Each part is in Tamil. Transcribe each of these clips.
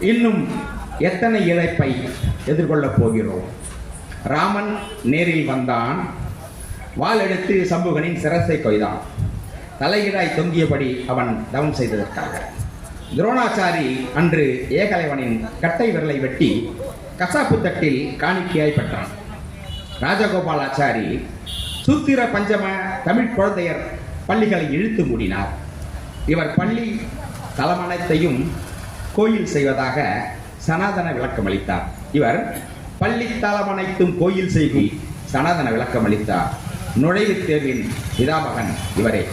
இன்னும் எத்தனை இழப்பை எதிர்கொள்ளப் போகிறோம்? ராமன் நேரில் வந்தான், வாள் எடுத்து சம்புகனின் சிரசை கொய்தான். தலையிடாய் தொங்கியபடி அவன் தவம் செய்ததற்காக. துரோணாச்சாரி அன்று ஏகலைவனின் கட்டை விரலை வெட்டி கசாப்பு தட்டில் காணிக்கையாய் பெற்றான். ராஜகோபாலாச்சாரி சூத்திர பஞ்சம தமிழ் குழந்தையர் பள்ளிகளை இழுத்து மூடினார். இவர் பள்ளி தலமனைத்தையும் கோயில் செய்வதாக சனாதன விளக்கம் அளித்தார். இவர் பள்ளி தலமனைத்தும் கோயில் செய்தி சனாதன விளக்கம் அளித்தார். நுழைவுத் தேர்வின் பிதாமகன் இவரே.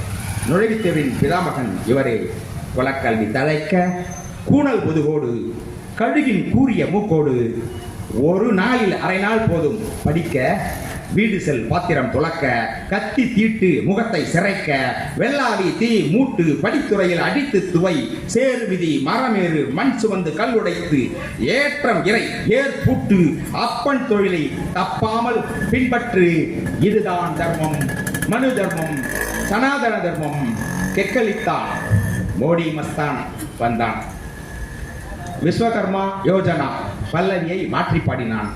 நுழைவுத் தேர்வின் பிதாமகன் இவரே. குலக்கல்வி தழைக்க கூணல் புதுகோடு கழுகின் கூறிய மூக்கோடு ஒரு நாளில் அரை நாள் போதும் படிக்க வீடு செல் பாத்திரம் துளக்க கத்தி தீட்டு முகத்தை சிறைக்க வெள்ளாவி தீ மூட்டு படித்துறையில் அடித்து துவை சேரு விதி மரமேறு மண் சுமந்து கல் உடைத்து ஏற்றம் இறை ஏர் பூட்டு அப்பன் தொழிலை தப்பாமல் பின்பற்று. இதுதான் தர்மம், மனு தர்மம், சனாதன தர்மம். கெக்கலித்தான் மோடி மஸ்தான் வந்தான். விஸ்வகர்மா யோஜனா பல்லவியை மாற்றி பாடினான்.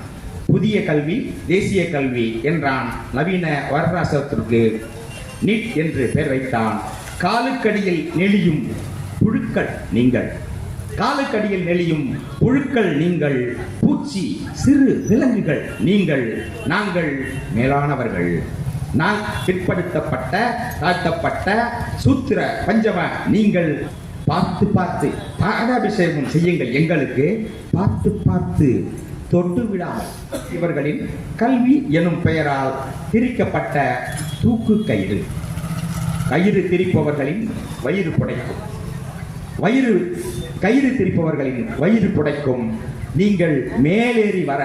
புதிய கல்வி தேசிய கல்வி என்றான். நவீன வரராசத்திற்கு நீட் என்று பெயர் வைத்தான். காலுக்கடியில் நெளியும் புழுக்கள் நீங்கள், காலுக்கடியில் நெளியும் புழுக்கள் நீங்கள், பூச்சி சிறு விலங்குகள் நீங்கள், நாங்கள் மேலானவர்கள். நான் பிற்படுத்தப்பட்ட தாழ்த்தப்பட்ட சூத்திர பஞ்சம நீங்கள். பார்த்து பார்த்து பாடாபிஷேகம் செய்யுங்கள் எங்களுக்கு, பார்த்து பார்த்து தொட்டு விடாமல். இவர்களின் கல்வி எனும் பெயரால் திரிக்கப்பட்ட தூக்கு கயிறு. கயிறு திரிப்பவர்களின் வயிறு புடைக்கும். கயிறு திரிப்பவர்களின் வயிறு புடைக்கும். நீங்கள் மேலேறி வர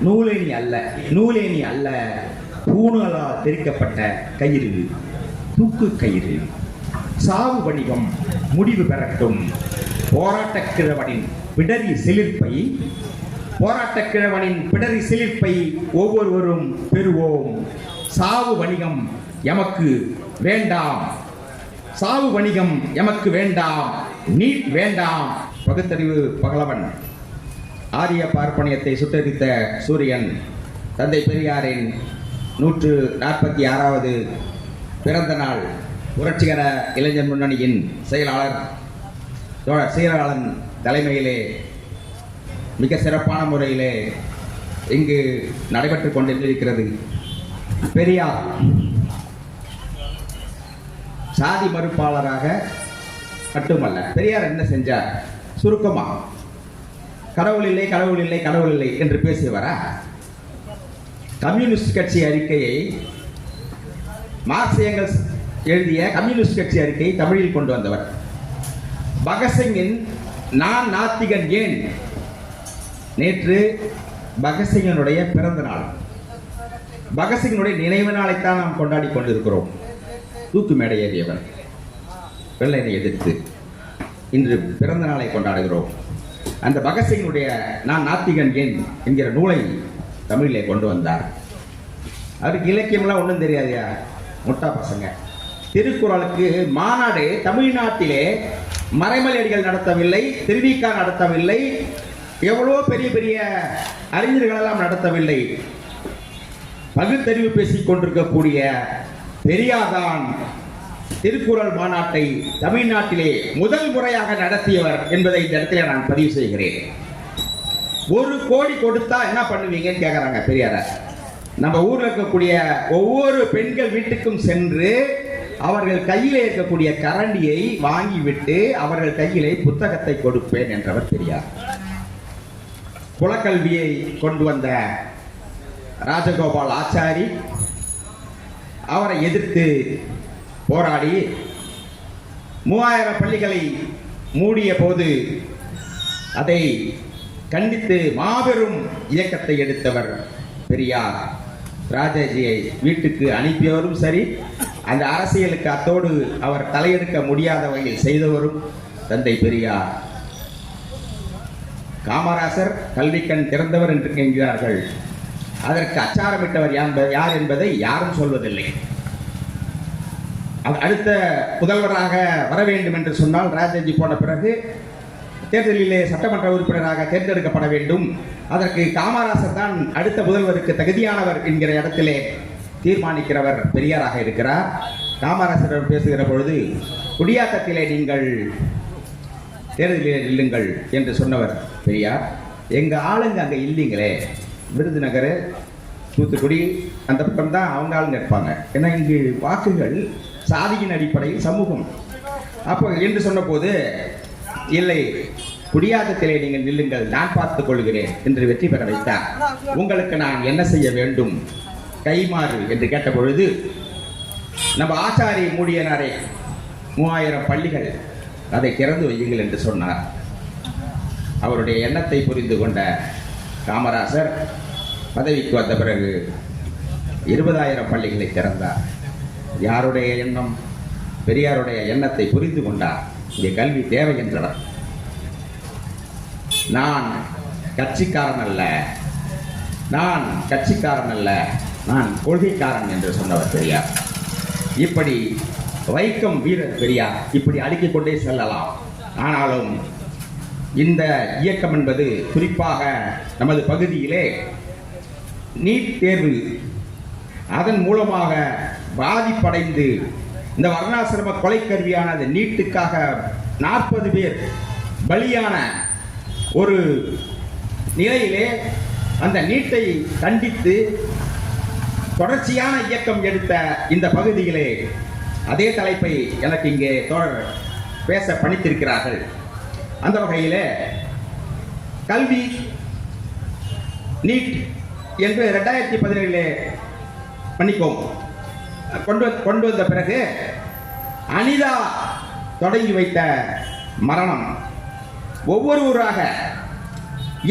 நூலேணி அல்ல, நூலேணி அல்ல, பூணலால் திரிக்கப்பட்ட கயிறு, தூக்கு கயிறு. சாவு வணிகம் முடிவு பெறட்டும். போராட்டக்கிழவனின் பிடரி சிலிர்ப்பை, போராட்டக்கிழவனின் பிடரி சிலிர்ப்பை ஒவ்வொருவரும் பெறுவோம். சாவு வணிகம் எமக்கு வேண்டாம், சாவு வணிகம் எமக்கு வேண்டாம், நீட் வேண்டாம். பகுத்தறிவு பகலவன், ஆரிய பார்ப்பனியத்தை சுட்டரித்த சூரியன், தந்தை பெரியாரின் 146வது பிறந்த நாள் புரட்சிகர இளைஞர் முன்னணியின் செயலாளர் தோழர் சீராளன் தலைமையிலே மிக சிறப்பான முறையிலே இங்கு நடைபெற்றுக் கொண்டிருக்கிறது. பெரியார் சாதி மறுப்பாளராக மட்டுமல்ல, பெரியார் என்ன செஞ்சார்? சுருக்கமா, கடவுள் இல்லை கடவுள் இல்லை கடவுள் இல்லை என்று பேசியவரா? கம்யூனிஸ்ட் கட்சி அறிக்கையை, மார்க்ஸ் எங்கல்ஸ் எழுதிய கம்யூனிஸ்ட் கட்சி அறிக்கையை தமிழில் கொண்டு வந்தவர். பகத்சிங்கின் நான் நாத்திகன் ஏன், நேற்று பகத்சிங்கனுடைய பிறந்த நாள். பகத்சிங்கனுடைய நினைவு நாளைத்தான் நாம் கொண்டாடி கொண்டிருக்கிறோம். தூக்கு மேடை ஏறியவர், வெள்ளையனை எதிர்த்து இன்று பிறந்த நாளை கொண்டாடுகிறோம். அந்த பகத்சிங்கனுடைய நான் நாத்திகன் ஏன் என்கிற நூலை தமிழிலே கொண்டு வந்தார். அவருக்கு இலக்கியம்லாம் ஒன்றும் தெரியாதையா, முட்டா பசங்க. திருக்குறளுக்கு மாநாடு தமிழ்நாட்டிலே மறைமலையடிகள் நடத்தவில்லை, திருவிக்கா நடத்தவில்லை, எவ்வளோ பெரிய பெரிய அறிஞர்களெல்லாம் நடத்தவில்லை. பகுத்தறிவு பேசிக் கொண்டிருக்கக்கூடிய பெரியார்தான் திருக்குறள் மாநாட்டை தமிழ்நாட்டிலே முதல் முறையாக நடத்தியவர் என்பதை இந்த இடத்துல நான் பதிவு செய்கிறேன். 1 கோடி கொடுத்தா என்ன பண்ணுவீங்கன்னு கேட்குறாங்க பெரியார. நம்ம ஊரில் இருக்கக்கூடிய ஒவ்வொரு பெண்கள் வீட்டுக்கும் சென்று அவர்கள் கையிலே இருக்கக்கூடிய கரண்டியை வாங்கிவிட்டு அவர்கள் கையிலே புத்தகத்தை கொடுப்பேன் என்றவர் பெரியார். குலக்கல்வியை கொண்டு வந்த ராஜகோபால் ஆச்சாரி அவரை எதிர்த்து போராடி 3000 பள்ளிகளை மூடிய போது அதை கண்டித்து மாபெரும் இயக்கத்தை எடுத்தவர் பெரியார். ராஜாஜியை வீட்டுக்கு அனுப்பியவரும் சரி, அந்த அரசியலுக்கு அத்தோடு அவர் தலையெடுக்க முடியாத வகையில் செய்தவரும் தந்தை பெரியார். காமராசர் கல்விக்கண் திறந்தவர் என்று என்கிறார்கள். அதற்கு அச்சாரமிட்டவர் யார் என்பதை யாரும் சொல்வதில்லை. அடுத்த முதல்வராக வர வேண்டும் என்று சொன்னால் ராஜாஜி போன பிறகு தேர்தலிலே சட்டமன்ற உறுப்பினராக தேர்ந்தெடுக்கப்பட வேண்டும், அதற்கு காமராசர் தான் அடுத்த முதல்வருக்கு தகுதியானவர் என்கிற இடத்திலே தீர்மானிக்கிறவர் பெரியாராக இருக்கிறார். காமராசரிடம் பேசுகிற பொழுது குடியாத்தத்திலே நீங்கள் தேர்தலிலே நில்லுங்கள் என்று சொன்னவர் பெரியார். எங்க ஆளுங்க அங்க இல்லைங்களே, விருதுநகர், தூத்துக்குடி அந்த பக்கம் தான் அவங்க ஆளுங்க இருப்பாங்க. ஏன்னா இங்கு வாக்குகள் சாதியின் அடிப்படையில் சமூகம் அப்போ என்று சொன்ன போது, இல்லை குடியாத்தத்திலே நீங்கள் நில்லுங்கள், நான் பார்த்துக் கொள்கிறேன் என்று வெற்றி பெற வைத்தார். உங்களுக்கு நான் என்ன செய்ய வேண்டும் கைமாறு என்று கேட்ட பொழுது, நம்ம ஆச்சாரி மூடியனாரே 3000 பள்ளிகள் அதை திறந்து வையுங்கள் என்று சொன்னார். அவருடைய எண்ணத்தை புரிந்து கொண்ட காமராசர் பதவிக்கு வந்த பிறகு 20000 பள்ளிகளை திறந்தார். யாருடைய எண்ணம்? பெரியாருடைய எண்ணத்தை புரிந்து கொண்டார். இங்கே கல்வி தேவை என்றவர். நான் கட்சிக்காரன் அல்ல, நான் கொள்கைக்காரன் என்று சொன்னவர் பெரியார். இப்படி வைக்கம் வீரர் பெரியார் இப்படி அடுக்கிக் கொண்டே செல்லலாம். ஆனாலும் இந்த இயக்கம் என்பது குறிப்பாக நமது பகுதியிலே நீட் தேர்வு அதன் மூலமாக பாதிப்படைந்து இந்த வர்ணாசிரம கொலைக்கருவியான அந்த நீட்டுக்காக 40 பேர் பலியான ஒரு நிலையிலே அந்த நீட்டை கண்டித்து தொடர்ச்சியான இயக்கம் எடுத்த இந்த பகுதியிலே அதே தலைப்பை எனக்கு இங்கே தொடர் பேச பணித்திருக்கிறார்கள். அந்த வகையிலே கல்வி நீட் என்று 2017 கொண்டு வந்த பிறகு அனிதா தொடங்கி வைத்த மரணம் ஒவ்வொருவராக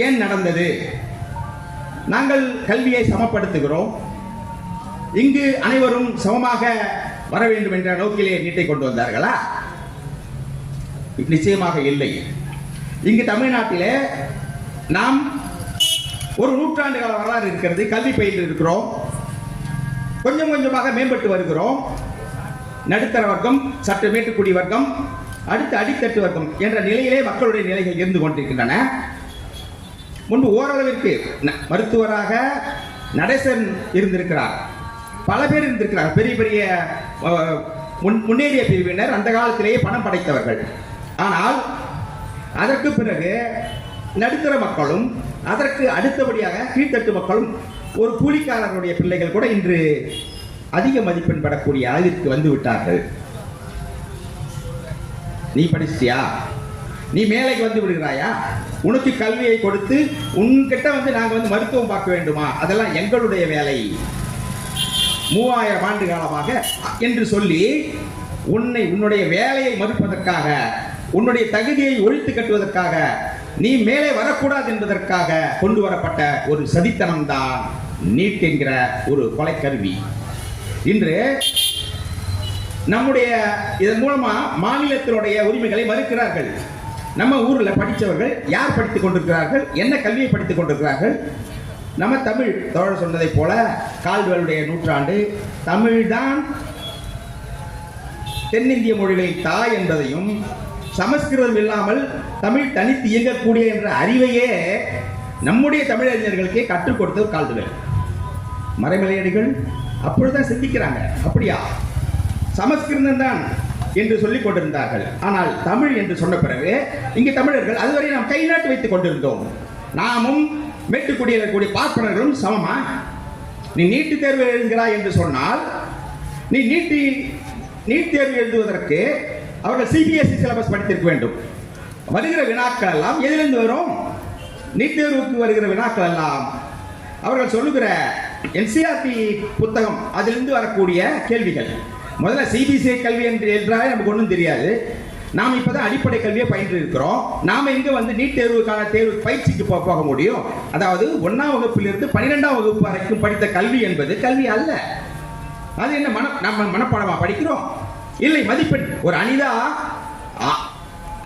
ஏன் நடந்தது? நாங்கள் கல்வியை சமப்படுத்துகிறோம், இங்கு அனைவரும் சமமாக வர வேண்டும் என்ற நோக்கிலே நீட்டை கொண்டு வந்தார்களா? நிச்சயமாக இல்லை. இங்கு தமிழ்நாட்டிலே நாம் ஒரு நூற்றாண்டு கால வரலாறு இருக்கிறது. கல்வி பயின்று இருக்கிறோம், கொஞ்சம் கொஞ்சமாக மேம்பட்டு வருகிறோம். நடுத்தர வர்க்கம், சற்று மேட்டுக்குடி வர்க்கம், அடுத்து அடித்தட்டு வர்க்கம் என்ற நிலையிலே மக்களுடைய நிலைகள் இருந்து கொண்டிருக்கின்றன. முன்பு ஓரளவிற்கு மருத்துவராக நடேசன் இருந்திருக்கிறார், பல பேர் இருந்திருக்கிறார், பெரிய பெரிய முன்னேறிய பிரிவினர், அந்த காலத்திலேயே பணம் படைத்தவர்கள். ஆனால் அதற்கு பிறகு நடுத்தர மக்களும் அதற்கு அடுத்தபடியாக கீழ்த்தட்டு மக்களும் ஒரு கூலிக்காரருடைய பிள்ளைகள் கூட இன்று அதிக மதிப்பெண் பெறக்கூடிய அளவிற்கு வந்து விட்டார்கள். நீ படிச்சியா, நீ மேலைக்கு வந்து விடுகிறாயா, உனக்கு கல்வியை கொடுத்து உன்கிட்ட வந்து நாங்கள் வந்து மருத்துவம் பார்க்க வேண்டுமா, அதெல்லாம் எங்களுடைய வேலை, 3000 ஆண்டு காலமாக என்று சொல்லி உன்னுடைய வேலையை மறுப்பதற்காக, உன்னுடைய தகுதியை ஒழித்து கட்டுவதற்காக, நீ மேலே வரக்கூடாது என்பதற்காக கொண்டு வரப்பட்ட ஒரு சதித்தனம் தான் நீட் என்கிற ஒரு கொலைக்கருவி. இன்று நம்முடைய இதன் மூலமா மாநிலத்தினுடைய உரிமைகளை மறுக்கிறார்கள். நம்ம ஊரில் படித்தவர்கள் யார் படித்துக் கொண்டிருக்கிறார்கள், என்ன கல்வியை படித்துக் கொண்டிருக்கிறார்கள்? நம்ம தமிழ் தோழர் சொன்னதை போல கால்டுவெல்லுடைய நூற்றாண்டு தமிழ்தான் தென்னிந்திய மொழிகளின் தாய் என்பதையும், சமஸ்கிருதம் இல்லாமல் தமிழ் தனித்து இயங்கக்கூடிய என்ற அறிவையே நம்முடைய தமிழறிஞர்களுக்கே கற்றுக் கொடுத்தது கால்டுவெல். மறைமலையடிகள் அப்பொழுதுதான் சிந்திக்கிறாங்க, அப்படியா சமஸ்கிருதம் தான் என்று சொல்லிக் கொண்டிருந்தார்கள். ஆனால் தமிழ் என்று சொன்ன பிறகு இங்கு தமிழர்கள் அதுவரை நாம் கை நாட்டு வைத்துக் கொண்டிருந்தோம். நாமும் மேட்டுக்குடியில் இருக்கக்கூடிய பார்ப்பனர்களும் சமமா? நீ நீட்டு தேர்வு எழுதுகிறாய் என்று சொன்னால், நீ நீட் தேர்வு எழுதுவதற்கு அவர்கள் சிபிஎஸ்இ சிலபஸ் படித்திருக்க வேண்டும். வருகிற வினாக்கள் எல்லாம் எதிலிருந்து வரும்? நீட் தேர்வுக்கு வருகிற வினாக்கள் எல்லாம் அவர்கள் சொல்லுகிற என்சிஆர்டி புத்தகம், அதிலிருந்து வரக்கூடிய கேள்விகள். முதல்ல சிபிஎஸ்இ கல்வி என்றாலே நமக்கு ஒன்றும் தெரியாது. நாம் இப்பதான் அடிப்படை கல்வியை பயின்று இருக்கிறோம். நாம இங்க வந்து நீட் தேர்வுக்கான தேர்வு பயிற்சிக்கு போக முடியும். அதாவது 1ஆம் வகுப்பிலிருந்து 12ஆம் வகுப்பு வரைக்கும் படித்த கல்வி என்பது கல்வி அல்ல. அது என்ன நம்ம மனப்பாடமா படிக்கிறோம்? இல்லை, மதிப்பெண். ஒரு அனிதா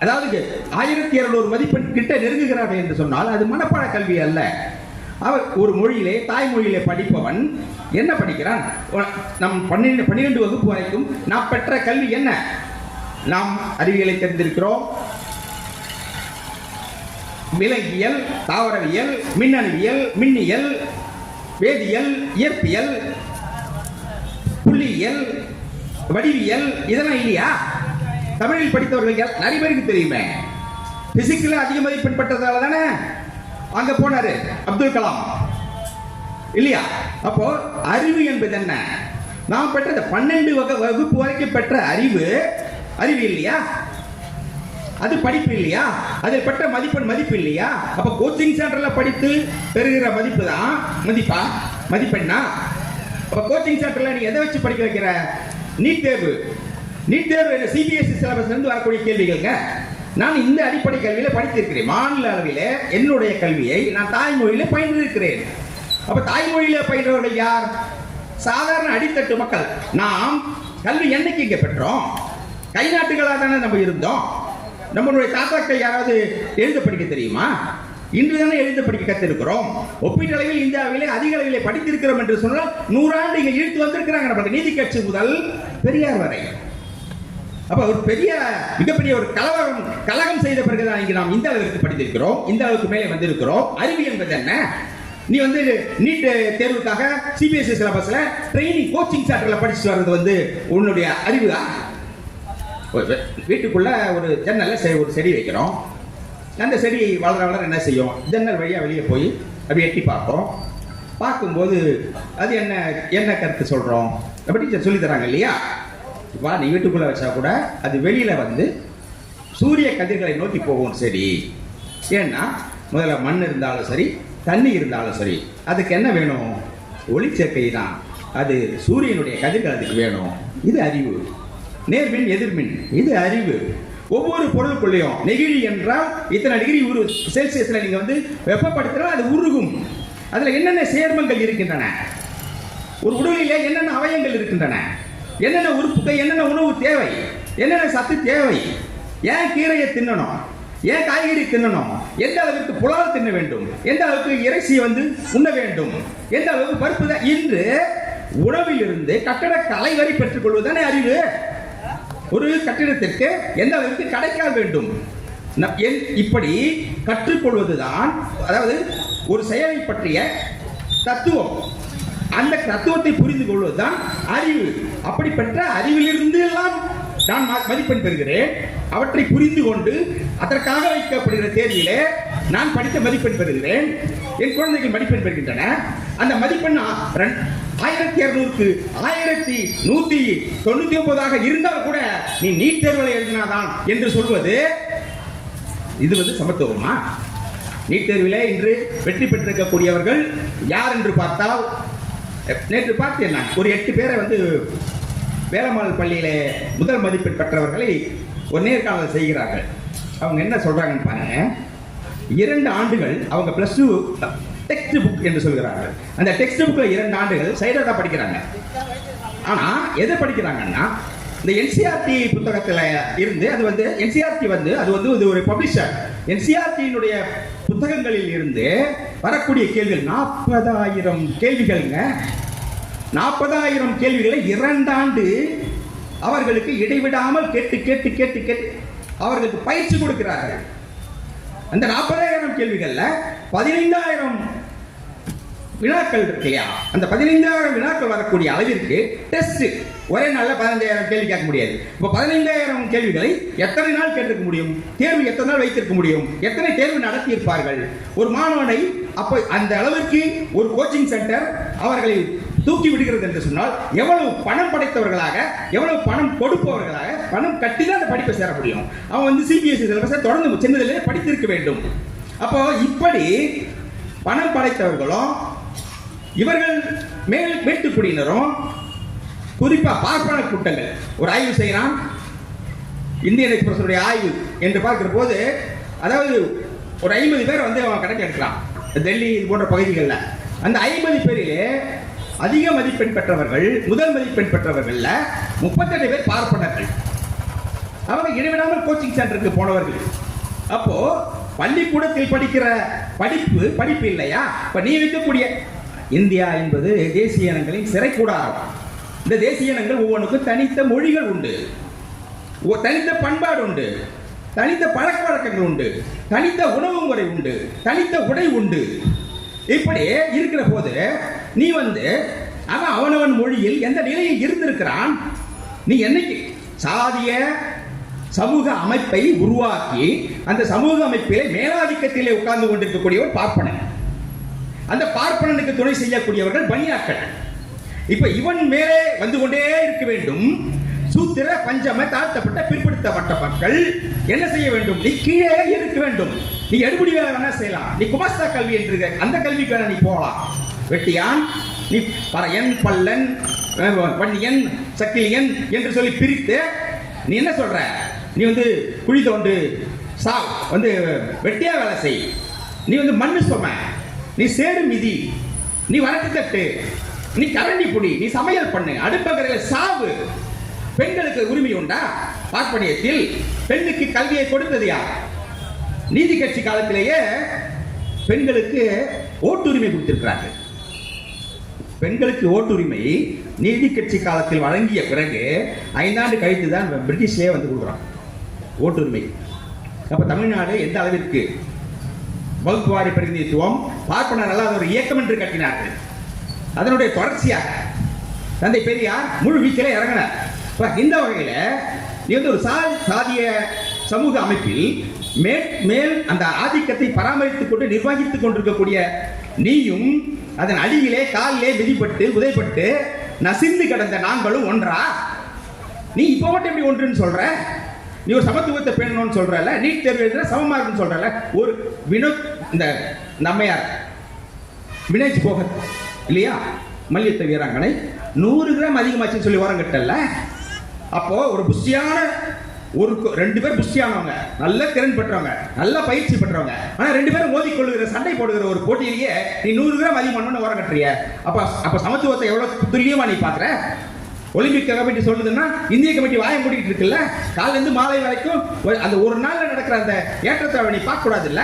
அதாவது 1200 மதிப்பெண் கிட்ட நெருங்குகிறார்கள் என்று சொன்னால் அது மனப்பாட கல்வி அல்ல. அவர் ஒரு மொழியிலே, தாய்மொழியிலே படிப்பவன் என்ன படிக்கிறான்? நம் 12 வகுப்பு வரைக்கும் நாம் பெற்ற கல்வி என்ன? நாம் அறிவியலை தெரிந்திருக்கிறோம், விலங்கியல், தாவரவியல், மின்னணுவியல், மின்னியல், வேதியியல், இயற்பியல், புள்ளியியல், வடிவியல், இதெல்லாம் இல்லையா? தமிழில் படித்தவர்கள் நிறைய பேருக்கு தெரியுமே. பிசிக்ஸ்ல அதிக மதிப்பெண் பெற்றதால தானே அங்க போனாரு அப்துல் கலாம், இல்லையா? அப்போ அறிவு என்பது என்ன? நாம் பெற்ற 12 வகுப்பு வரைக்கும் பெற்ற அறிவு இல்லையா? அது படிப்பு இல்லையா? அதில் பெற்ற மதிப்பு இல்லையா? அப்ப கோச்சிங் சென்டர்ல படித்து பெறுகிற மதிப்பு தான் மதிப்பெண்ணா? அப்ப கோச்சிங் சென்டர்ல நீ எதை வச்சு படிக்க வைக்கிற? நீட் தேர்வு சிபிஎஸ்இ சிலபஸ்ல இருந்து வரக்கூடிய கேள்விகள்ங்க. நான் இந்த அடிப்படை கல்வியில படித்திருக்கிறேன். மாநில அளவில் என்னுடைய கல்வியை நான் தாய்மொழியில பயின்றிருக்கிறேன். அப்ப தாய்மொழியில பயின்றவர்கள் யார்? சாதாரண அடித்தட்டு மக்கள். நாம் கல்வி என்னைக்கு இங்க பெற்றோம்? கை நாட்டுகளாக தானே நம்ம இருந்தோம். நம்மளுடைய தாத்தாக்கள் யாராவது எழுத படிக்க தெரியுமா? இன்று தானே எழுத படிக்க கத்திருக்கிறோம். ஒப்பீட்டளவில் இந்தியாவிலே அதிக அளவிலே படித்திருக்கிறோம் என்று சொன்னால் 100 ஆண்டு இங்க இழுத்து வந்திருக்கிறாங்க நமக்கு, நீதி கட்சி முதல் பெரியார் வரை. அப்ப ஒரு மிகப்பெரிய ஒரு கலகம் செய்த பிறகுதான் இங்கு நாம் இந்த அளவுக்கு படித்திருக்கிறோம், இந்த அளவுக்கு மேலே வந்திருக்கிறோம். அறிவு என்பது என்ன? நீ நீட் தேர்வுக்காக சிபிஎஸ்இ சிலபஸ்ல ட்ரைனிங் கோச்சிங் சென்டர்ல படிச்சுட்டு வர்றது உன்னுடைய அறிவுதான். வீட்டுக்குள்ள ஒரு ஜன்னல்ல ஒரு செடி வைக்கிறோம். அந்த செடி வளர என்ன செய்யும்? ஜன்னல் வழியா வெளியே போய் அப்படி எட்டி பார்க்கும்போது அது என்ன கருத்து சொல்றோம் அப்படி சொல்லி தராங்க இல்லையா? வா, நீ வீட்டுக்குள்ள வச்சா கூட அது வெளியில சூரிய கதிர்களை நோக்கி போகும் செடி. ஏன்னா முதல்ல மண் இருந்தாலும் சரி, தண்ணி இருந்தாலும் சரி, அதுக்கு என்ன வேணும்? ஒளிச்சேர்க்கை தான். அது சூரியனுடைய கதிர்கள் அதுக்கு வேணும். இது அறிவு. நேர்மின் எதிர்மின், இது அறிவு. ஒவ்வொரு பொருளுக்குள்ளேயும் நெகிழி என்றால் இத்தனை டிகிரி செல்சியஸ்ல நீங்க வெப்பப்படுத்தினால் அது உருகும். அதுல என்னென்ன சேர்மங்கள் இருக்கின்றன? ஒரு உடலிலே என்னென்ன அவயங்கள் இருக்கின்றன? என்னென்ன உறுப்புகள், என்னென்ன உணவு தேவை, என்னென்ன சத்து தேவை, ஏன் கீரையை தின்னணும், ஏன் காய்கறி தின்னணும், எந்த அளவுக்கு புலால் தின்ன வேண்டும், எந்த அளவுக்கு இறைச்சி உண்ண வேண்டும், எந்த அளவுக்கு பருப்பு இன்று உணவில் இருந்து கட்டட கலை வரி பெற்றுக் கொள்வதுதானே அறிவு. ஒரு கட்டிடத்திற்கு எந்த அளவுக்கு கடைக்கால் வேண்டும், இப்படி கற்றுக்கொள்வதுதான் அதாவது ஒரு செயலை பற்றிய தத்துவம். அந்த தத்துவத்தை புரிந்து கொள்வதுதான் அறிவு. அப்படிப்பட்ட அறிவிலிருந்து எல்லாம் நான் மதிப்பெண் பெறுகிறேன். அவற்றை புரிந்து கொண்டு அதற்காக வைக்கப்படுகிற தேர்விலே நான் படித்த மதிப்பெண் பெறுகிறேன். என் குழந்தைகள் மதிப்பெண் பெறுகின்றன. அந்த மதிப்பெண் 1200க்கு 1199 இருந்தால் கூட நீ நீட் தேர்வுகளை எழுதினாதான் என்று சொல்வது இது சமத்துவமா? நீட் தேர்விலே இன்று வெற்றி பெற்றிருக்கக்கூடியவர்கள் யார் என்று பார்த்தால், நேற்று பார்த்தேன் நான் ஒரு 8 பேரை வேலம்மாள் பள்ளியிலே முதல் மதிப்பெண் பெற்றவர்களை ஒரு நேர்காணல் செய்கிறார்கள். அவங்க என்ன சொல்றாங்கன்னு பாருங்க. 2 ஆண்டுகள் அவங்க +2 டெக்ஸ்ட் புக் என்று சொல்கிறார்கள். அந்த டெக்ஸ்ட் புக்ல 2 ஆண்டுகள் சைடா தான் படிக்கிறாங்க. ஆனா எதை படிக்கிறாங்கன்னா, இந்த என்சிஆர்டி புத்தகத்துல இருந்து அது என்சிஆர்டி அது ஒரு பப்ளிஷர். என்சிஆர்டியினுடைய புத்தகங்களில் இருந்து வரக்கூடிய கேள்விகள் 40,000 கேள்விகள்ங்க. 40,000 கேள்விகளை 2 ஆண்டு அவர்களுக்கு இடைவிடாமல் கேட்டு அவர்களுக்கு பயிற்சி கொடுக்கிறார்கள். அந்த 40,000 கேள்விகள்ல 15,000 வினாக்கள் இருக்கு இல்லையா? அந்த 15,000 வினாக்கள் வரக்கூடிய அளவிற்கு டெஸ்ட் ஒரே நாள்ல 15,000 கேள்வி கேட்க முடியாது. இப்போ 15,000 கேள்விகளை எத்தனை நாள் கேட்டிருக்க முடியும்? தேர்வு எத்தனை நாள் வைத்திருக்க முடியும்? எத்தனை தேர்வு நடத்தி இருப்பார்கள்? ஒரு மாணவனை அப்போ அந்த அளவிற்கு ஒரு கோச்சிங் சென்டர் அவர்களை தூக்கி விடுகிறது என்று சொன்னால் எவ்வளவு பணம் படைத்தவர்களாக, எவ்வளவு பணம் கொடுப்பவர்களாக, பணம் கட்டி தான் அந்த படிப்பை சேர முடியும். அவன் சிபிஎஸ்இ சிலபஸை தொடர்ந்து சின்னதிலே படித்திருக்க வேண்டும். அப்போ இப்படி பணம் படைத்தவர்களும் இவர்கள் மேட்டுக்குடியினரும் குறிப்பா பார்ப்பன கூட்டங்கள் ஒரு ஆய்வு செய்யறான். இந்தியன் எக்ஸ்பிரஸ் ஆய்வு என்று பார்க்கிற போது, அதாவது ஒரு 50 பேர் அவன் கணக்கு எடுக்கிறான் டெல்லி இது போன்ற பகுதிகளில். அந்த 50 பேரிலே அதிக மதிப்பெண் பெற்றவர்கள், முதல் மதிப்பெண் பெற்றவர்கள் 38 பேர் பார்ப்பனர்கள். அவங்க இடைவிடாமல் கோச்சிங் சென்டருக்கு போனவர்கள். அப்போ பள்ளிக்கூடத்தில் படிக்கிற படிப்பு இல்லையா? இப்ப நீ வைக்கக்கூடிய இந்தியா என்பது தேசிய இனங்களின் சிறைக்கூடாரம். இந்த தேசிய இனங்கள் ஒவ்வொன்றுக்கும் தனித்த மொழிகள் உண்டு, தனித்த பண்பாடு உண்டு, தனித்த பழக்க வழக்கங்கள் உண்டு. தனித்த உணவு முறை உண்டு, தனித்த உடை உண்டு. இப்படி இருக்கிற போது நீ அவன் அவனவன் மொழியில் எந்த நிலையில் இருந்திருக்கிறான். நீ என்னைக்கு சாதிய சமூக அமைப்பை உருவாக்கி அந்த சமூக அமைப்பிலே மேலாதிக்கத்திலே உட்கார்ந்து கொண்டிருக்கக்கூடியவர் பார்ப்பனன். அந்த பார்ப்பனனுக்கு துணை செய்யக்கூடியவர்கள் பனியாக்கள். இப்ப இவன் மேலே வந்து கொண்டே இருக்க வேண்டும். சூத்திர பஞ்சம தாழ்த்தப்பட்ட பிற்படுத்தப்பட்ட மக்கள் என்ன செய்ய வேண்டும்? நீ கீழே இருக்க வேண்டும். நீ எடுபடி வேலை வேணா செய்யலாம். நீ குமாஸ்தா கல்வி என்று அந்த கல்விக்கு வேணா நீ போகலாம். வெட்டியான், நீ பறையன், பல்லன், வன்னியன், சக்கிலியன் என்று சொல்லி பிரித்து நீ என்ன சொல்ற? நீ குழி தோண்டு வெட்டியா வேலை செய். நீ மண்ணு சொம, நீ சேடு மிதி, நீ வழக்கு தட்டு, நீ கரண்டி புடி, நீ சமையல் பண்ணு, அடுப்பகரையில் சாவு. பெண்களுக்கு உரிமை உண்டா? பார்ப்பனியத்தில் பெண்ணுக்கு கல்வியை கொடுத்தது யார்? நீதி கட்சி காலத்திலேயே பெண்களுக்கு ஓட்டுரிமை கொடுத்திருக்கிறார்கள். பெண்களுக்கு ஓட்டுரிமை நீதி கட்சி காலத்தில் வழங்கிய பிறகு 5 ஆண்டு கழித்து தான் பிரிட்டிஷ்லேயே கொடுக்குறான் ஓட்டுரிமை. அப்ப தமிழ்நாடு எந்த அளவிற்கு வகுப்புவாரி பிரதிநிதித்துவம் பார்ப்பனர் அல்லாத ஒரு இயக்கம் என்று கட்டினார்கள். அதனுடைய தொடர்ச்சியாக தந்தை பெரியார் முழு வீச்சிலே இறங்கினார். இந்த வகையில நீ ஒரு சாதிய சமூக அமைப்பில் மேல் அந்த ஆதிக்கத்தை பராமரித்துக் கொண்டு நிர்வகித்துக் கொண்டிருக்கக்கூடிய நீயும் அதன் அடியிலே காலிலே மிதிப்பட்டு உதைப்பட்டு நசிந்து கிடந்த நாங்களும் ஒன்றா? நீ இப்ப மட்டும் எப்படி ஒன்றுன்னு சொல்ற? நீ ஒரு சமத்துவத்தை பேணணும்னு சொல்றல, நீட் தேர்வு எழுதுற சமமா இருக்குன்னு சொல்றல. ஒரு வினோத் இந்த அம்மையார் வினேஜ் போகத் இல்லையா, மல்யுத்த வீராங்கனை 100 கிராம் அதிகமாச்சுன்னு சொல்லி ஓரம் கட்டல. அப்போ ஒரு புஷ்டியான ஒரு 2 பேர் புஷ்டியானவங்க, நல்ல திறன் பெற்றவங்க, நல்ல பயிற்சி பெற்றவங்க, ஆனா 2 பேரும் மோதிக்கொள்ளுகிற சண்டை போடுகிற ஒரு போட்டியிலேயே நீ 100 கிராம் அதிகமான ஓரம் கட்டுறிய. அப்ப சமத்துவத்தை எவ்வளவு துல்லியமா நீ பாக்குற? ஒலிம்பிக் கமிட்டி சொல்லுதுன்னா இந்திய கமிட்டி வாயை மூடிட்டு இருக்குல்ல, காலையில இருந்து மாலை வரைக்கும் அந்த ஒரு நாள்ல நடக்கிற அந்த ஏற்றத்தாழ்வை நீ பார்க்க கூடாது இல்ல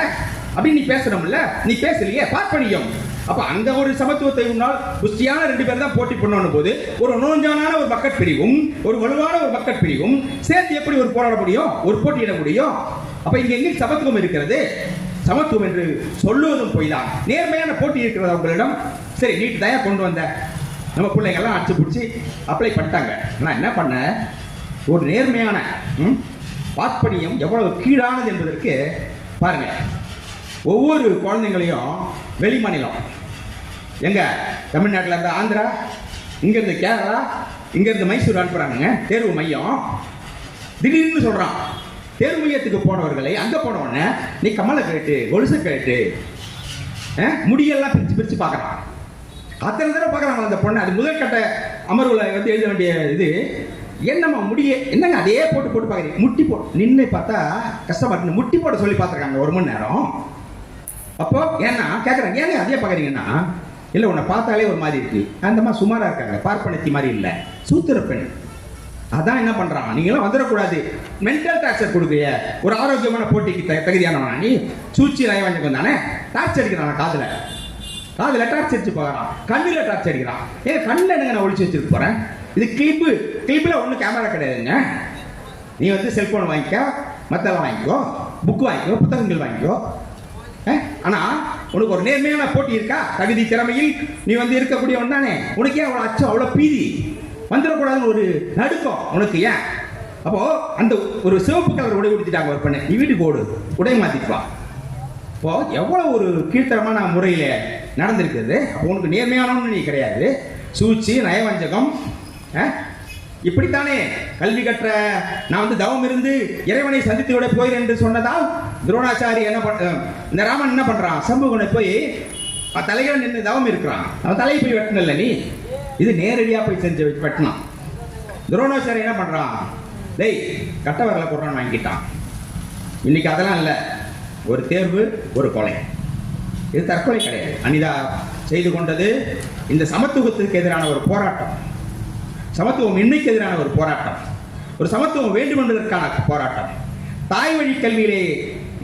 அப்படின்னு நீ பேசணும்ல. நீ பேசலையே, பார்ப்பனியம். அப்ப அங்க ஒரு சமத்துவத்தை உன்னால் புஷ்டியான 2 பேர் தான் போட்டி பண்ணணும் போது ஒரு நோஞ்சான ஒரு பக்கெட் பிரிவும் ஒரு வலுவான ஒரு பக்கெட் பிரிவும் சேர்த்து எப்படி ஒரு போராட முடியும், ஒரு போட்டியிட முடியும்? அப்ப இங்க எங்க சமத்துவம் இருக்கிறது? சமத்துவம் என்று சொல்லுவதும் போய் தான். நேர்மையான போட்டி இருக்கிறது உங்களிடம். சரி, நீட் தயா கொண்டு வந்த நம்ம பிள்ளைங்கெல்லாம் அடிச்சு பிடிச்சி அப்ளை பண்ணிட்டாங்க. நான் என்ன பண்ண, ஒரு நேர்மையான பார்ப்பனியம் எவ்வளவு கீழானது என்பதற்கு பாருங்க. ஒவ்வொரு குழந்தைங்களையும் வெளி மாநிலம், எங்க தமிழ்நாட்டில் இருந்து ஆந்திரா, இங்கிருந்து கேரளா, இங்கிருந்து மைசூர் அனுப்புறாங்க தேர்வு மையம். திடீர்னு சொல்றான், தேர்வு மையத்துக்கு போனவர்களை அங்க போனவொடனே நீ கமலை கேட்டு கொலுசை கேட்டு முடியெல்லாம் பிரிச்சு பிரிச்சு பார்க்கறான். அத்தனை தடவை பார்க்கறாங்க அந்த பொண்ணு. அது முதல் கட்ட அமர்வுல எழுத வேண்டிய இது என்னம்மா முடிய என்னங்க அதே போட்டு போட்டு பார்க்குறீங்க. முட்டி போட்டு நின்று பார்த்தா கஷ்டமா இருக்கு, முட்டி போட சொல்லி பார்த்துருக்காங்க 1 மணி நேரம். அப்போ ஏன்னா கேட்குறாங்க, ஏங்க அதே பார்க்குறீங்கன்னா, இல்லை உன்னை பார்த்தாலே ஒரு மாதிரி இருக்கு, அந்தம்மா சுமாராக இருக்காங்க, பார்ப்பனத்தி மாதிரி இல்லை, சூத்திர பெண். அதான் என்ன பண்ணுறான், நீங்களாம் வந்துடக்கூடாது, மென்டல் டார்ச்சர் கொடுக்குறிய. ஒரு ஆரோக்கியமான போட்டிக்கு தகுதியானவனா நீ? சூழ்ச்சி நயவாஞ்சம் வந்தானே டார்ச்சர் அடிக்கிறான், காதில் டார்ச் அடிச்சு போகிறான், கண்ணில் டார்ச் அடிக்கிறான். ஏன் கண்ணில் என்னங்க நான் ஒழிச்சு வச்சுட்டு போகிறேன்? இது கிளிப்பில் ஒன்றும் கேமரா கிடையாதுங்க. நீ செல்ஃபோன் வாங்கிக்க, மற்றெல்லாம் வாங்கிக்கோ, புக்கு வாங்கிக்கோ, புத்தகங்கள் வாங்கிக்கோ. ஆனால் உனக்கு ஒரு நேர்மையான போட்டி இருக்கா? தகுதி திறமையில் நீ இருக்கக்கூடியவன் தானே. உனக்கு ஏன் அவ்வளோ அச்சம், அவ்வளோ பீதி வந்துடக்கூடாதுன்னு ஒரு நடுக்கம் உனக்கு ஏன்? அப்போ அந்த ஒரு சிவப்பு கலர் உடை கொடுத்துட்டாங்க ஒரு பண்ணு, நீ வீட்டுக்கு ஓடு, உடை மாற்றிப்பா. இப்போ எவ்வளோ ஒரு கீழ்த்தரமான முறையில் நடந்திருக்குது. அப்போ உனக்கு நேர்மையானவன்னு நீ கிடையாது. சூழ்ச்சி நயவஞ்சகம் இப்படித்தானே கல்வி கற்ற நான் தவம் இருந்து இறைவனை சந்தித்து விட போகிறேன் என்று சொன்னதால் துரோணாச்சாரி என்ன பண்ண, இந்த ராமன் என்ன பண்றான், சம்புவனை போய் தலையில நின்று தவம் இருக்கிறான், அவன் தலையை போய் வெட்டினல நீ. இது நேரடியா போய் செஞ்சு வெட்டினான். துரோணாச்சாரி என்ன பண்றான், டேய் கட்ட வரல போடுறான்னு வாங்கிட்டான். இன்னைக்கு அதெல்லாம் இல்லை, ஒரு தேர்வு ஒரு கொலை. இது தற்கொலை கிடையாது. அனிதா செய்து கொண்டது இந்த சமத்துவத்திற்கு எதிரான ஒரு போராட்டம், சமத்துவம் இன்மைக்கு எதிரான ஒரு போராட்டம், ஒரு சமத்துவம் வேண்டும் என்பதற்கான போராட்டம். தாய் வழி கல்வியிலே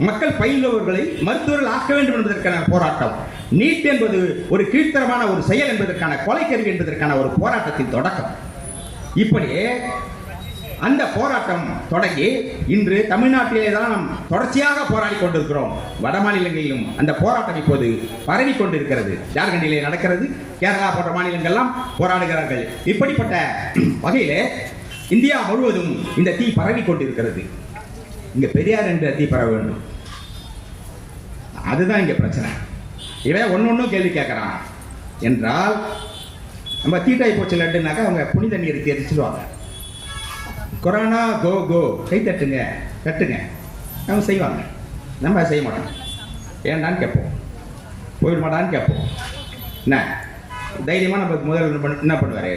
மக்கள் பயிலுபவர்களை மருத்துவர்கள் ஆக்க வேண்டும் என்பதற்கான போராட்டம். நீட் என்பது ஒரு கீழ்த்தரமான ஒரு செயல் என்பதற்கான கொலை கருவி என்பதற்கான ஒரு போராட்டத்தின் தொடக்கம். இப்படி அந்த போராட்டம் தொடங்கி இன்று தமிழ்நாட்டிலே தான் நாம் தொடர்ச்சியாக போராடி கொண்டிருக்கிறோம். வட மாநிலங்களிலும் அந்த போராட்டம் இப்போது பரவி கொண்டிருக்கிறது. ஜார்க்கண்டிலே நடக்கிறது, கேரளா போன்ற மாநிலங்கள்லாம் போராடுகிறார்கள். இப்படிப்பட்ட வகையிலே இந்தியா முழுவதும் இந்த தீ பரவி கொண்டிருக்கிறது. இங்க பெரியார் என்ற தீ பரவ வேண்டும், அதுதான் இங்க பிரச்சனை. இவன் ஒன்னொன்னும் கேள்வி கேட்கறான் என்றால் நம்ம தீட்டாய் போச்சு லட்டுனாக்கா அவங்க புனித நீர் தெரிச்சுடுவாங்க. கொரோனா கோ கோ கை தட்டுங்க கட்டுங்க அவங்க செய்வாங்க, நம்ம செய்ய மாட்டோம். ஏண்டான்னு கேட்போம், போயிட மாட்டான்னு கேட்போம். என்ன தைரியமாக நம்ம முதல்ல என்ன பண்ணுவார்,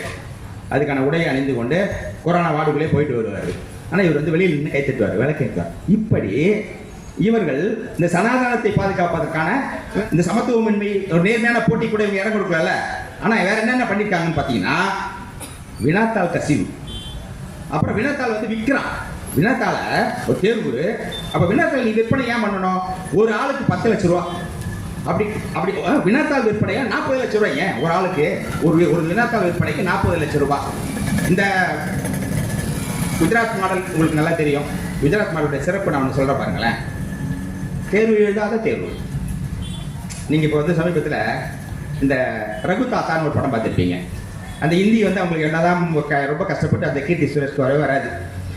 அதுக்கான உடையை அணிந்து கொண்டு கொரோனா வார்டுக்குள்ளே போயிட்டு வருவார். ஆனால் இவர் வந்து வெளியில் நின்று கை தட்டுவார், வேலை கேட்பார். இப்படி இவர்கள் இந்த சனாதனத்தை பாதுகாப்பதற்கான இந்த சமத்துவமின்மை ஒரு நேர்மையான போட்டி கூட இவங்க இடம் கொடுக்கல. ஆனால் வேற என்னென்ன பண்ணியிருக்காங்கன்னு பார்த்தீங்கன்னா வினாத்தாள் கசிவு, அப்புறம் வினாத்தாள் வந்து விற்கிறான். வினாத்தாள ஒரு தேர்வு, அப்போ வினாத்தாள் நீ விற்பனை ஏன் பண்ணணும், ஒரு ஆளுக்கு 10 லட்ச ரூபா அப்படி அப்படி வினாத்தாள் விற்பனையா 40 லட்ச ரூபாய். ஏன் ஒரு ஆளுக்கு ஒரு வினாத்தாள் விற்பனைக்கு 40 லட்ச ரூபாய். இந்த குஜராத் மாடல் உங்களுக்கு நல்லா தெரியும். குஜராத் மாடலுடைய சிறப்பு நான் ஒன்று சொல்கிறேன் பாருங்களேன். தேர்வு எழுதாத தேர்வு. நீங்கள் இப்போ வந்து சமீபத்தில் இந்த ரகு தாத்தான்னு ஒரு படம் பார்த்துருப்பீங்க. அந்த ஹிந்தி வந்து அவங்களுக்கு என்னதான் ரொம்ப கஷ்டப்பட்டு அந்த கீர்த்தி சுரேஷ்க்கு வரவே வராது.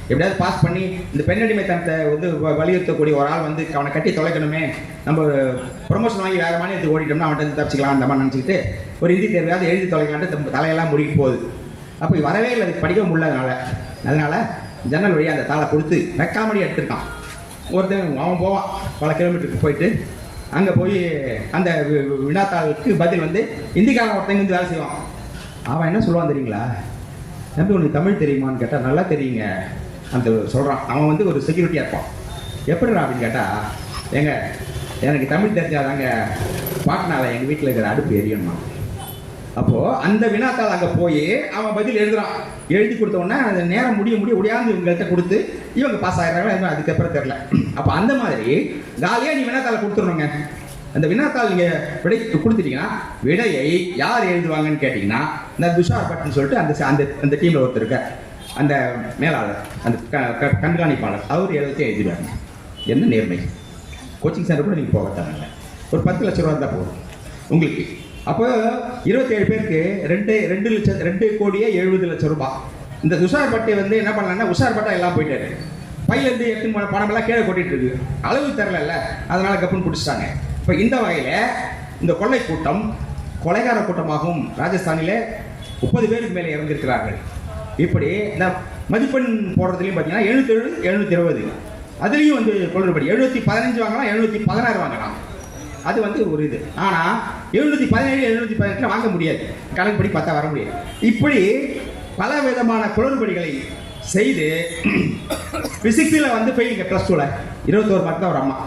எப்படியாவது பாஸ் பண்ணி இந்த பெண்ணடிமைத்தனத்தை வந்து வலியுறுத்தக்கூடிய ஒரு ஆள் வந்து அவனை கட்டி தொலைக்கணுமே, நம்ம ப்ரொமோஷன் வாங்கி வேறு மாநிலத்துக்கு ஓடிட்டோம்னா அவன்கிட்ட தப்பிச்சிக்கலாம் அந்த மாதிரி நினச்சிக்கிட்டு ஒரு ஹிந்தி தேர்வையாவது எழுதி தொலைக்கலான்ட்டு தலையெல்லாம் முடிக்க போகுது. அப்போ வரவே இல்லை, அது படிக்க முடியல. அதனால ஜன்னல் வழியாக அந்த தாளை கொடுத்து வெக்காமடி எடுத்துருக்கான். ஒருத்தன் அவன் போவான் பல கிலோமீட்டருக்கு போயிட்டு அங்கே போய் அந்த வினாத்தாளுக்கு பதில் வந்து இந்திக்காரன் ஒருத்தங்க வந்து வேலை செய்வான். அவன் என்ன சொல்லுவான் தெரியுங்களா, தம்பி உனக்கு தமிழ் தெரியுமான்னு கேட்டால் நல்லா தெரியுங்க அந்த சொல்கிறான். அவன் வந்து ஒரு செக்யூரிட்டியாக இருப்பான். எப்படிடா அப்படின்னு கேட்டால், ஏங்க எனக்கு தமிழ் தெரிஞ்சாதாங்க பாட்னாவில் எங்கள் வீட்டில் இருக்கிற அடுப்பு எரியணுமா. அப்போது அந்த வினாத்தாள் அங்கே போய் அவன் பதில் எழுதுறான். எழுதி கொடுத்த உடனே அந்த நேரம் முடியாது இவங்கள்ட்ட கொடுத்து இவங்க பாஸ் ஆகிடுறாங்களா அதுக்கப்புறம் தெரில. அப்போ அந்த மாதிரி காலியாக நீ வினாத்தாளை கொடுத்துடணுங்க. அந்த வினாத்தாள் நீங்கள் விடை கொடுத்துட்டீங்கன்னா விடையை யார் எழுதுவாங்கன்னு கேட்டிங்கன்னா இந்த துஷார் பட்னு சொல்லிட்டு அந்த அந்த டீமில் ஒருத்தர் இருக்க அந்த மேலாளர், அந்த கண்காணிப்பாளர், அவர் எழுதிடுவாங்க. என்ன நேர்மை. கோச்சிங் சென்டர் கூட நீங்கள் போகத்தாங்க. ஒரு 10 லட்ச ரூபா இருந்தால் போதும் உங்களுக்கு. அப்போ 27 பேருக்கு 2 கோடியே 70 லட்சம் ரூபாய். இந்த துஷார் பட்டை வந்து என்ன பண்ணலான்னா உஷார் பட்டா எல்லாம் போயிட்டாரு. பையிலேருந்து எடுத்து பணமெல்லாம் கீழே கொட்டிட்டு இருக்கு. அளவு தரல, அதனால கப்புன்னு பிடிச்சிட்டாங்க. இப்போ இந்த வகையில் இந்த கொள்ளை கூட்டம் கொலைகார கூட்டமாகவும் ராஜஸ்தானில் 30 பேருக்கு மேலே இறந்திருக்கிறார்கள். இப்படி இந்த மதிப்பெண் போடுறதுலையும் பார்த்தீங்கன்னா 77 720, அதுலேயும் வந்து கொள்ளுபடி 715 வாங்கலாம், 716 வாங்கலாம். அது வந்து ஒரு இது. ஆனால் 717 718 வாங்க முடியாது, கணக்குப்படி பார்த்தா வர முடியாது. இப்படி பல விதமான குளறுபடிகளை செய்து பிசிக்ஸில் வந்து ஃபெயிலுங்க. ப்ளஸ் 2ல் 21 மார்க் தான் ஒரு அம்மா,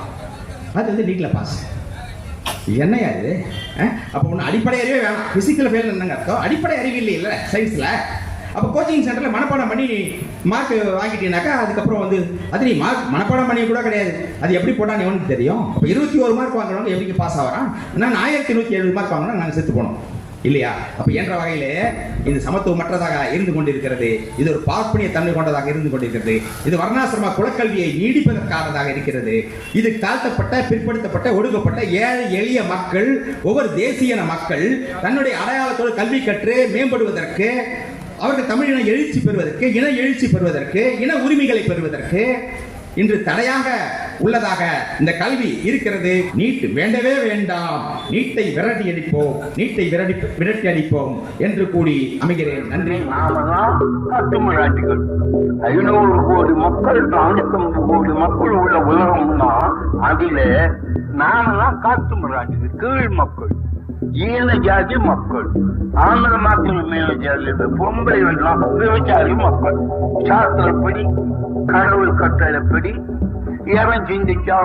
அது வந்து நீட்டில் பாஸ். என்னையா இது? அப்போ ஒன்று அடிப்படை அறிவே வேணாம். பிசிக்கல் ஃபெயில் என்னங்க அர்த்தம்? அடிப்படை அறிவு இல்லை சயின்ஸில். அப்போ கோச்சிங் சென்டரில் மனப்பாடம் பண்ணி மார்க் வாங்கிட்டீங்கன்னாக்கா அதுக்கப்புறம் வந்து அது நீ மார்க் மனப்பாடம் பண்ணி கூட கிடையாது, அது எப்படி போட்டான்னு எவனுக்கு தெரியும்? அப்போ 21 மார்க் வாங்குறவங்க எப்படி பாஸ் ஆகிறான்? நான் 1170 மார்க் வாங்கினா நாங்கள் செத்து போனோம் இல்லையா? அப்போ என்ற வகையிலே இது சமத்துவமற்றதாக இருந்து கொண்டிருக்கிறது. இது ஒரு பார்ப்பனிய தன்மை கொண்டதாக இருந்து கொண்டிருக்கிறது. இது வர்ணாசிரம குலக்கல்வியை நீடிப்பதற்கானதாக இருக்கிறது. இது தாழ்த்தப்பட்ட, பிற்படுத்தப்பட்ட, ஒடுக்கப்பட்ட ஏழை எளிய மக்கள், ஒவ்வொரு தேசியன மக்கள் தன்னுடைய அடையாளத்தோடு கல்வி கற்று மேம்படுவதற்கு, அவர்கள் தமிழின எழுச்சி பெறுவதற்கு, இன எழுச்சி பெறுவதற்கு, இன உரிமைகளை பெறுவதற்கு இன்று தடையாக உள்ளதாக இந்த கல்வி இருக்கிறது. நீட் வேண்டவே வேண்டாம், நீட்டை விரட்டி அடிப்போம் என்று கூடி அமைகிறேன். நன்றி. காட்டுமிராண்டிகள் 500 கோடி மக்கள் 450 கோடி மக்கள் உள்ள உலகம்னா அதில நாமெல்லாம் காட்டுமிராண்டிகள், கீழ் மக்கள், ஈன ஜாதி மக்கள். ஆந்திர மக்கள் மேல ஜாதி, பொம்பளை எல்லாம் விவசாயி மக்கள். சாஸ்திரப்படி, கடவுள் கட்டளைப்படி எவன் சிந்திச்சா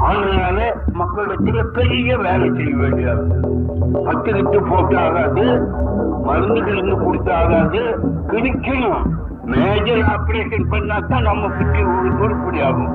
அதனால மக்களிடத்துல பெரிய வேலை செய்ய வேண்டியது. 10 கிட்டு போட்டு ஆகாது, மருந்து கிழங்கு கொடுத்து ஆகாது, கிழிக்கணும். மேஜர் ஆபரேஷன் பண்ணாதான் நம்ம கிட்ட உருப்படி ஆகும்.